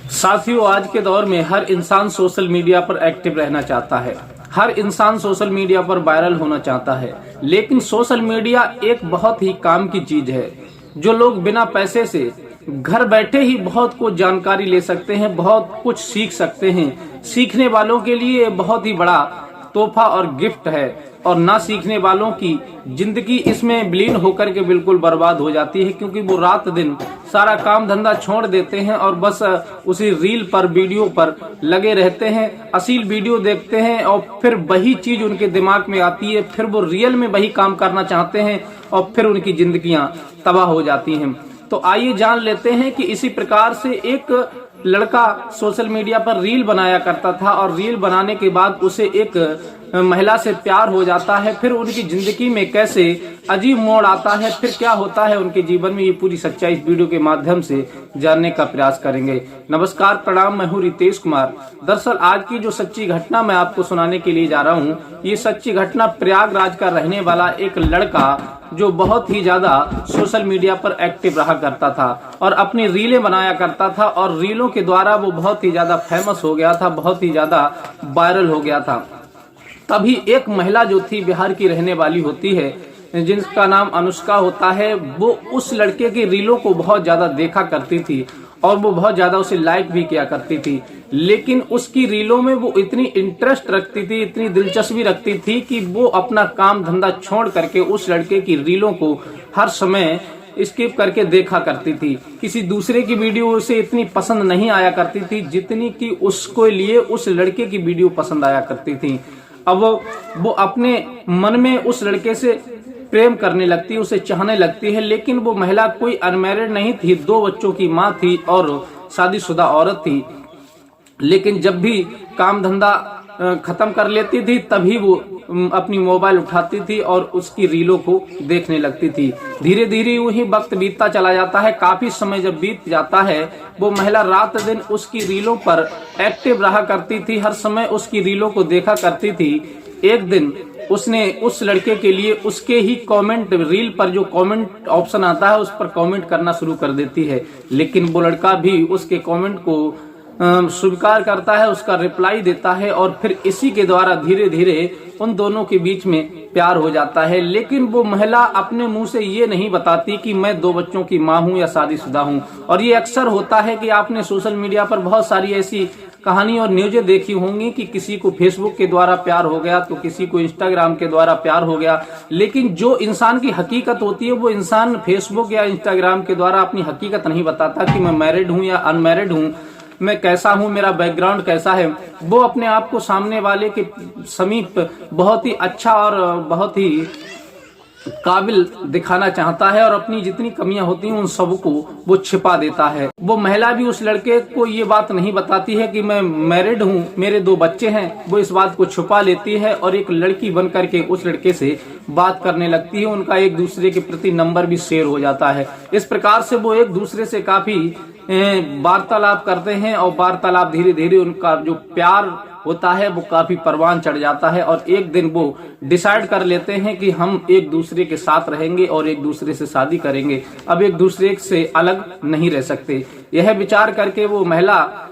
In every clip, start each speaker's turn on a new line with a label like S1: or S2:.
S1: साथियों, आज के दौर में हर इंसान सोशल मीडिया पर एक्टिव रहना चाहता है। हर इंसान सोशल मीडिया पर वायरल होना चाहता है। लेकिन सोशल मीडिया एक बहुत ही काम की चीज है, जो लोग बिना पैसे से घर बैठे ही बहुत कुछ जानकारी ले सकते हैं, बहुत कुछ सीख सकते हैं। सीखने वालों के लिए बहुत ही बड़ा तोहफा और गिफ्ट है, और ना सीखने वालों की जिंदगी इसमें विलीन होकर के बिल्कुल बर्बाद हो जाती है, क्योंकि वो रात दिन सारा काम धंधा छोड़ देते हैं और बस उसी रील पर, वीडियो पर लगे रहते हैं। अश्लील वीडियो देखते हैं और फिर वही चीज उनके दिमाग में आती है, फिर वो रियल में वही काम करना चाहते हैं और फिर उनकी जिंदगियां तबाह हो जाती हैं। तो आइए जान लेते हैं कि इसी प्रकार से एक लड़का सोशल मीडिया पर रील बनाया करता था, और रील बनाने के बाद उसे एक महिला से प्यार हो जाता है। फिर उनकी जिंदगी में कैसे अजीब मोड़ आता है, फिर क्या होता है उनके जीवन में, ये पूरी सच्चाई इस वीडियो के माध्यम से जानने का प्रयास करेंगे। नमस्कार, प्रणाम, मैं हूँ रितेश कुमार। दरअसल आज की जो सच्ची घटना मैं आपको सुनाने के लिए जा रहा हूँ, ये सच्ची घटना प्रयागराज का रहने वाला एक लड़का जो बहुत ही ज्यादा सोशल मीडिया पर एक्टिव रहा करता था और अपनी रीलें बनाया करता था, और रीलों के द्वारा वो बहुत ही ज्यादा फेमस हो गया था, बहुत ही ज्यादा वायरल हो गया था। तभी एक महिला जो थी, बिहार की रहने वाली होती है, जिसका नाम अनुष्का होता है, वो उस लड़के की रीलों को बहुत ज्यादा देखा करती थी और वो बहुत ज्यादा उसे लाइक भी किया करती थी। लेकिन उसकी रीलों में वो इतनी इंटरेस्ट रखती थी, इतनी दिलचस्पी रखती थी कि वो अपना काम धंधा छोड़ करके उस लड़के की रीलों को हर समय स्किप करके देखा करती थी। किसी दूसरे की वीडियो उसे इतनी पसंद नहीं आया करती थी जितनी कि उसको लिए उस लड़के की वीडियो पसंद आया करती थी। अब वो अपने मन में उस लड़के से प्रेम करने लगती, उसे चाहने लगती है। लेकिन वो महिला कोई अनमैरिड नहीं थी, 2 बच्चों की माँ थी और शादीशुदा औरत थी। लेकिन जब भी काम धंधा खत्म कर लेती थी, तभी वो अपनी मोबाइल उठाती थी और उसकी रीलों को देखने लगती थी। धीरे धीरे वही वक्त बीतता चला जाता है। काफी समय जब बीत जाता है, वो महिला रात दिन उसकी रीलों पर एक्टिव रहा करती थी, हर समय उसकी रीलों को देखा करती थी। एक दिन उसने उस लड़के के लिए उसके ही कमेंट, रील पर जो कमेंट ऑप्शन आता है उस पर कमेंट करना शुरू कर देती है। लेकिन वो लड़का भी उसके कमेंट को स्वीकार करता है, उसका रिप्लाई देता है, और फिर इसी के द्वारा धीरे धीरे उन दोनों के बीच में प्यार हो जाता है। लेकिन वो महिला अपने मुंह से ये नहीं बताती कि मैं 2 बच्चों की माँ हूँ या शादीशुदा हूँ। और ये अक्सर होता है कि आपने सोशल मीडिया पर बहुत सारी ऐसी कहानी और न्यूज़ें देखी होंगी कि किसी को फेसबुक के द्वारा प्यार हो गया, तो किसी को इंस्टाग्राम के द्वारा प्यार हो गया। लेकिन जो इंसान की हकीकत होती है, वो इंसान फेसबुक या इंस्टाग्राम के द्वारा अपनी हकीकत नहीं बताता कि मैं मैरिड हूँ या अनमैरिड हूँ, मैं कैसा हूं, मेरा बैकग्राउंड कैसा है। वो अपने आप को सामने वाले के समीप बहुत ही अच्छा और बहुत ही काबिल दिखाना चाहता है, और अपनी जितनी कमियां होती हैं उन सबको वो छिपा देता है। वो महिला भी उस लड़के को ये बात नहीं बताती है कि मैं मैरिड हूं, मेरे 2 बच्चे हैं। वो इस बात को छुपा लेती है और एक लड़की बन करके उस लड़के से बात करने लगती है। उनका एक दूसरे के प्रति नंबर भी शेयर हो जाता है। इस प्रकार से वो एक दूसरे से काफी वार्तालाप करते हैं, और वार्तालाप धीरे धीरे उनका जो प्यार होता है वो काफी परवान चढ़ जाता है। और एक दिन वो डिसाइड कर लेते हैं कि हम एक दूसरे के साथ रहेंगे और एक दूसरे से शादी करेंगे, अब एक दूसरे से अलग नहीं रह सकते। यह विचार करके वो महिला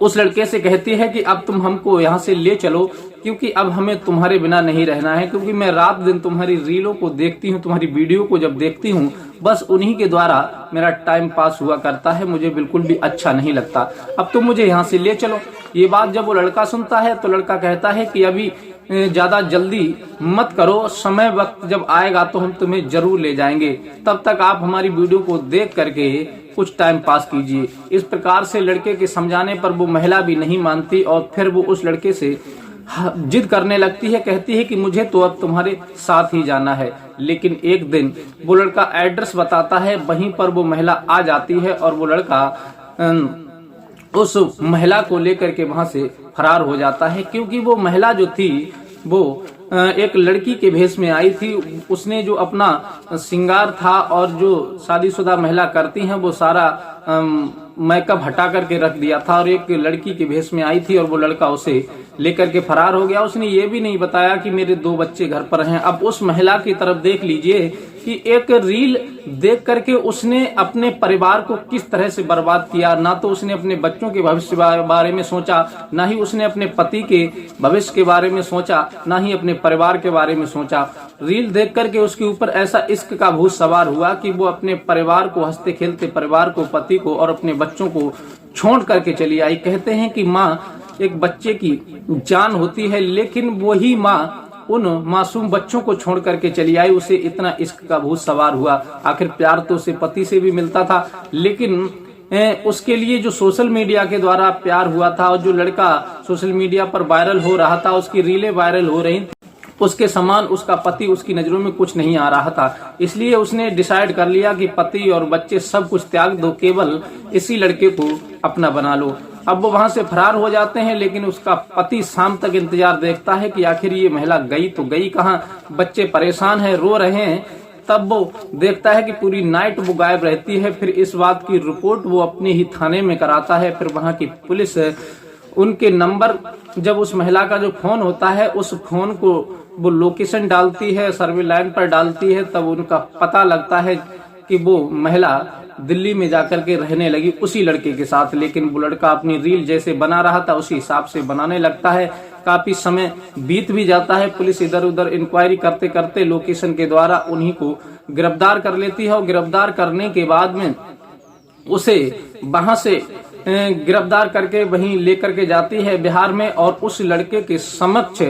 S1: उस लड़के से कहती है कि अब तुम हमको यहाँ से ले चलो, क्योंकि अब हमें तुम्हारे बिना नहीं रहना है। क्योंकि मैं रात दिन तुम्हारी रीलों को देखती हूँ, तुम्हारी वीडियो को जब देखती हूँ, बस उन्हीं के द्वारा मेरा टाइम पास हुआ करता है, मुझे बिल्कुल भी अच्छा नहीं लगता। अब तुम मुझे यहाँ से ले चलो। ये बात जब वो लड़का सुनता है तो लड़का कहता है कि अभी ज्यादा जल्दी मत करो, समय वक्त जब आएगा तो हम तुम्हें जरूर ले जाएंगे, तब तक आप हमारी वीडियो को देख करके कुछ टाइम पास कीजिए। इस प्रकार से लड़के के समझाने पर वो महिला भी नहीं मानती, और फिर वो उस लड़के से जिद करने लगती है, कहती है कि मुझे तो अब तुम्हारे साथ ही जाना है। लेकिन एक दिन वो लड़का एड्रेस बताता है, वहीं पर वो महिला आ जाती है, और वो लड़का उस महिला को लेकर के वहां से फरार हो जाता है। क्योंकि वो महिला जो थी वो एक लड़की के भेष में आई थी। उसने जो अपना श्रृंगार था और जो शादीशुदा महिला करती हैं वो सारा मेकअप हटा करके रख दिया था और एक लड़की के भेष में आई थी और वो लड़का उसे लेकर के फरार हो गया। उसने ये भी नहीं बताया कि मेरे 2 बच्चे घर पर हैं। अब उस महिला की तरफ देख लीजिए कि एक रील देख करके उसने अपने परिवार को किस तरह से बर्बाद किया। ना तो उसने अपने बच्चों के भविष्य के बारे में सोचा, ना ही उसने अपने पति के भविष्य के बारे में सोचा, ना ही अपने परिवार के बारे में सोचा। रील देख करके उसके ऊपर ऐसा इश्क का भूत सवार हुआ कि वो अपने परिवार को, हंसते खेलते परिवार को, पति को और अपने बच्चों को छोड़ करके चली आई। कहते हैं कि माँ एक बच्चे की जान होती है, लेकिन वही माँ उन मासूम बच्चों को छोड़ करके चली आई। उसे इतना इश्क का भूत सवार हुआ। आखिर प्यार तो उसे पति से भी मिलता था, लेकिन उसके लिए जो सोशल मीडिया के द्वारा प्यार हुआ था और जो लड़का सोशल मीडिया पर वायरल हो रहा था, उसकी रीलें वायरल हो रही थी, उसके समान उसका पति उसकी नजरों में कुछ नहीं आ रहा था। इसलिए उसने डिसाइड कर लिया कि पति और बच्चे सब कुछ त्याग दो, केवल इसी लड़के को अपना बना लो। अब वो वहां से फरार हो जाते हैं, लेकिन उसका पति शाम तक इंतजार देखता है कि आखिर ये महिला गई तो गई कहाँ। बच्चे परेशान हैं, रो रहे हैं। तब वो देखता है कि पूरी नाइट वो गायब रहती है। फिर इस बात की रिपोर्ट वो अपने ही थाने में कराता है। फिर वहां की पुलिस उनके नंबर, जब उस महिला का जो फोन होता है, उस फोन को वो लोकेशन डालती है, सर्वे लाइन पर डालती है, तब उनका पता लगता है कि वो महिला दिल्ली में जाकर के रहने लगी उसी लड़के के साथ। लेकिन वो लड़का अपनी रील जैसे बना रहा था उसी हिसाब से बनाने लगता है। काफी समय बीत भी जाता है। पुलिस इधर उधर इंक्वायरी करते करते लोकेशन के द्वारा उन्हीं को गिरफ्तार कर लेती है और गिरफ्तार करने के बाद में उसे वहां से गिरफ्तार करके वहीं लेकर के जाती है बिहार में और उस लड़के के समक्ष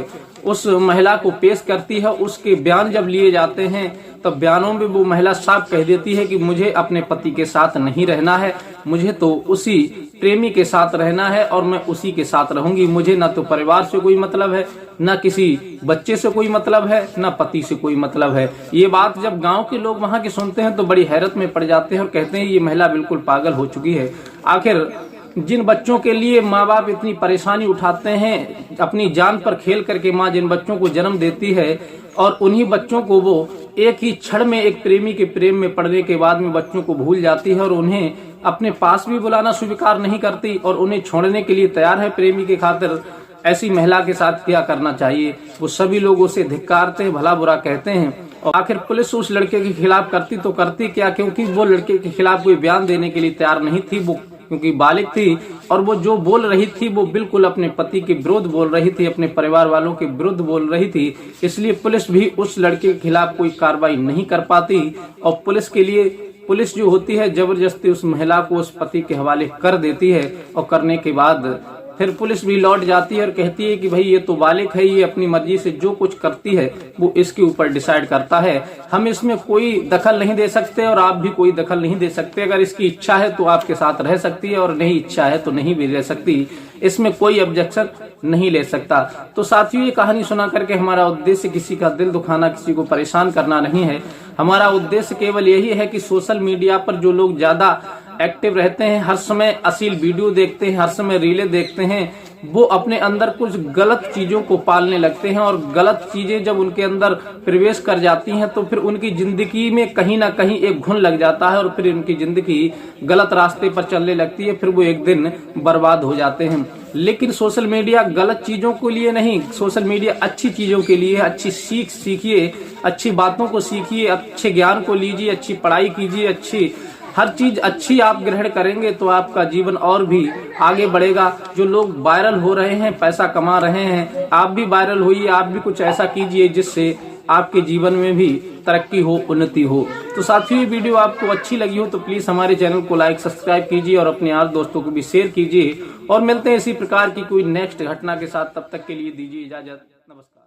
S1: उस महिला को पेश करती है। उसके बयान जब लिए जाते हैं तब बयानों में वो महिला साफ कह देती है कि मुझे अपने पति के साथ नहीं रहना है, मुझे तो उसी प्रेमी के साथ रहना है और मैं उसी के साथ रहूंगी। मुझे ना तो परिवार से कोई मतलब है, ना किसी बच्चे से कोई मतलब है, ना पति से कोई मतलब है। ये बात जब गांव के लोग वहां की सुनते हैं तो बड़ी हैरत में पड़ जाते हैं और कहते हैं ये महिला बिल्कुल पागल हो चुकी है। आखिर जिन बच्चों के लिए माँ बाप इतनी परेशानी उठाते हैं, अपनी जान पर खेल करके माँ जिन बच्चों को जन्म देती है और उन्हीं बच्चों को वो एक ही क्षण में एक प्रेमी के प्रेम में पड़ने के बाद में बच्चों को भूल जाती है और उन्हें अपने पास भी बुलाना स्वीकार नहीं करती और उन्हें छोड़ने के लिए तैयार है प्रेमी के खातिर। ऐसी महिला के साथ क्या करना चाहिए? वो सभी लोग उसे धिक्कारते हैं, भला बुरा कहते हैं। और आखिर पुलिस उस लड़के के खिलाफ करती तो करती क्या, क्योंकि वो लड़के के खिलाफ कोई बयान देने के लिए तैयार नहीं थी। वो क्योंकि बालिग थी और वो जो बोल रही थी वो बिल्कुल अपने पति के विरुद्ध बोल रही थी, अपने परिवार वालों के विरुद्ध बोल रही थी। इसलिए पुलिस भी उस लड़के के खिलाफ कोई कार्रवाई नहीं कर पाती और पुलिस जो होती है जबरदस्ती उस महिला को उस पति के हवाले कर देती है और करने के बाद फिर पुलिस भी लौट जाती है और कहती है कि भाई ये तो बालिग है, ये अपनी मर्जी से जो कुछ करती है वो इसके ऊपर डिसाइड करता है, हम इसमें कोई दखल नहीं दे सकते और आप भी कोई दखल नहीं दे सकते। अगर इसकी इच्छा है तो आपके साथ रह सकती है और नहीं इच्छा है तो नहीं भी रह सकती, इसमें कोई ऑब्जेक्शन नहीं ले सकता। तो साथियों, ये कहानी सुना करके हमारा उद्देश्य किसी का दिल दुखाना, किसी को परेशान करना नहीं है। हमारा उद्देश्य केवल यही है कि सोशल मीडिया पर जो लोग ज्यादा एक्टिव रहते हैं, हर समय अश्लील वीडियो देखते हैं, हर समय रीलें देखते हैं, वो अपने अंदर कुछ गलत चीजों को पालने लगते हैं और गलत चीजें जब उनके अंदर प्रवेश कर जाती हैं तो फिर उनकी जिंदगी में कहीं ना कहीं एक घुन लग जाता है और फिर उनकी जिंदगी गलत रास्ते पर चलने लगती है, फिर वो एक दिन बर्बाद हो जाते हैं। लेकिन सोशल मीडिया गलत चीजों के लिए नहीं, सोशल मीडिया अच्छी चीजों के लिए, अच्छी सीख सीखिए, अच्छी बातों को सीखिए, अच्छे ज्ञान को लीजिए, अच्छी पढ़ाई कीजिए, अच्छी हर चीज अच्छी आप ग्रहण करेंगे तो आपका जीवन और भी आगे बढ़ेगा। जो लोग वायरल हो रहे हैं, पैसा कमा रहे हैं, आप भी वायरल होइए, आप भी कुछ ऐसा कीजिए जिससे आपके जीवन में भी तरक्की हो, उन्नति हो। तो साथियों, ये वीडियो आपको अच्छी लगी हो तो प्लीज हमारे चैनल को लाइक सब्सक्राइब कीजिए और अपने यार दोस्तों को भी शेयर कीजिए और मिलते हैं इसी प्रकार की कोई नेक्स्ट घटना के साथ। तब तक के लिए दीजिए इजाजत। नमस्कार।